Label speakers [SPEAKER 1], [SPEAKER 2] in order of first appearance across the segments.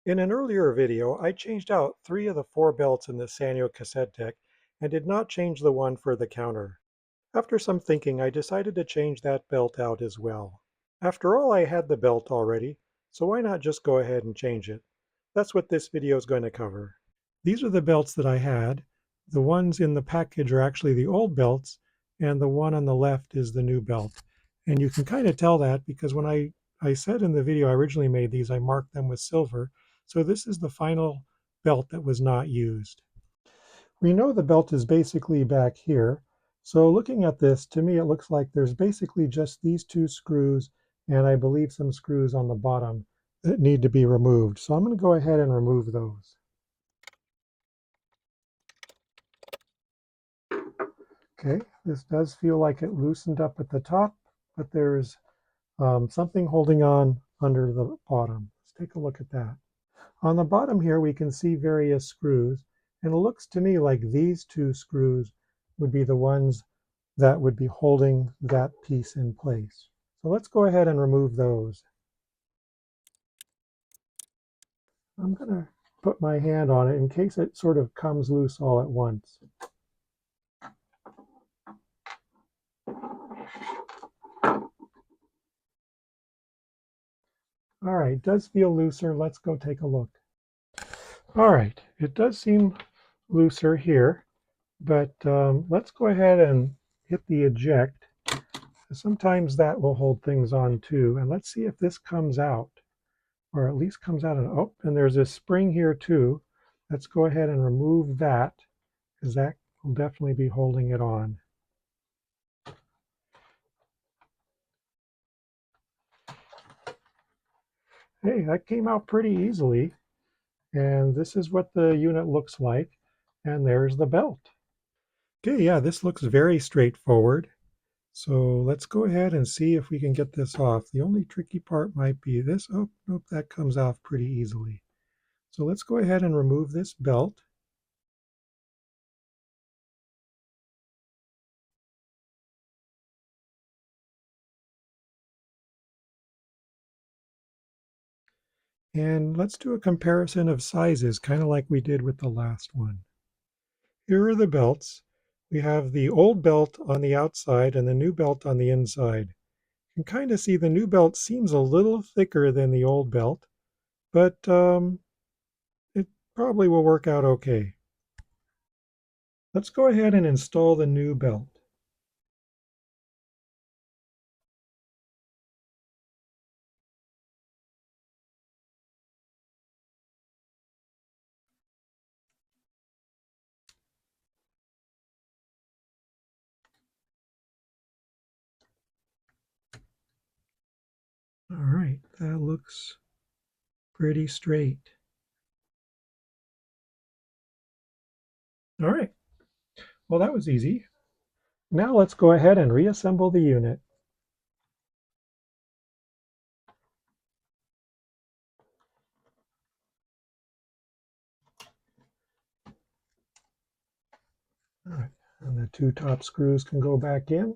[SPEAKER 1] In an earlier video, I changed out 3 of the 4 belts in the Sanyo cassette deck and did not change the one for the counter. After some thinking, I decided to change that belt out as well. After all, I had the belt already, so why not just go ahead and change it? That's what this video is going to cover. These are the belts that I had. The ones in the package are actually the old belts, and the one on the left is the new belt. And you can kind of tell that because when I said in the video I originally made these, I marked them with silver. So this is the final belt that was not used. We know the belt is basically back here. So looking at this, to me it looks like there's basically just these 2 screws and I believe some screws on the bottom that need to be removed. So I'm going to go ahead and remove those. Okay, this does feel like it loosened up at the top, but there's something holding on under the bottom. Let's take a look at that. On the bottom here, we can see various screws, and it looks to me like these 2 screws would be the ones that would be holding that piece in place. So let's go ahead and remove those. I'm going to put my hand on it in case it sort of comes loose all at once. All right, it does feel looser. Let's go take a look. All right, it does seem looser here, but let's go ahead and hit the eject. Sometimes that will hold things on too. And let's see if this comes out, or at least comes out. Oh, and there's a spring here too. Let's go ahead and remove that, because that will definitely be holding it on. Hey, that came out pretty easily. And this is what the unit looks like. And there's the belt. Okay, yeah, this looks very straightforward. So let's go ahead and see if we can get this off. The only tricky part might be this. Oh, nope, that comes off pretty easily. So let's go ahead and remove this belt. And let's do a comparison of sizes, kind of like we did with the last one. Here are the belts. We have the old belt on the outside and the new belt on the inside. You can kind of see the new belt seems a little thicker than the old belt, but it probably will work out okay. Let's go ahead and install the new belt. All right, that looks pretty straight. All right, well, that was easy. Now let's go ahead and reassemble the unit. All right, and the 2 top screws can go back in.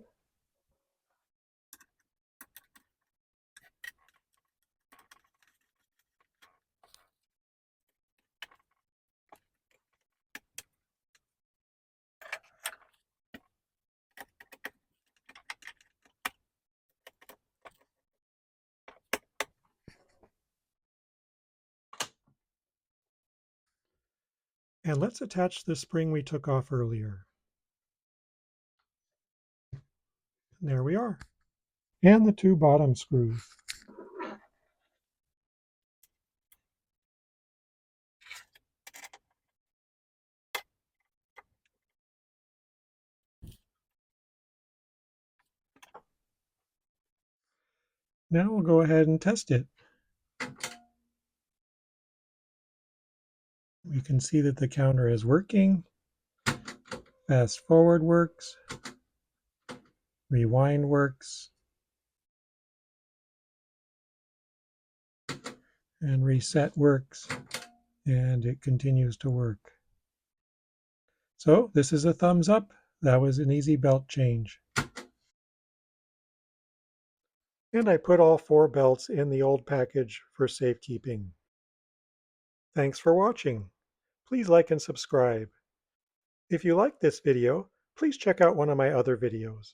[SPEAKER 1] And let's attach the spring we took off earlier. And there we are. And the 2 bottom screws. Now we'll go ahead and test it. We can see that the counter is working. Fast forward works. Rewind works. And reset works. And it continues to work. So this is a thumbs up. That was an easy belt change. And I put all 4 belts in the old package for safekeeping. Thanks for watching. Please like and subscribe. If you like this video, please check out one of my other videos.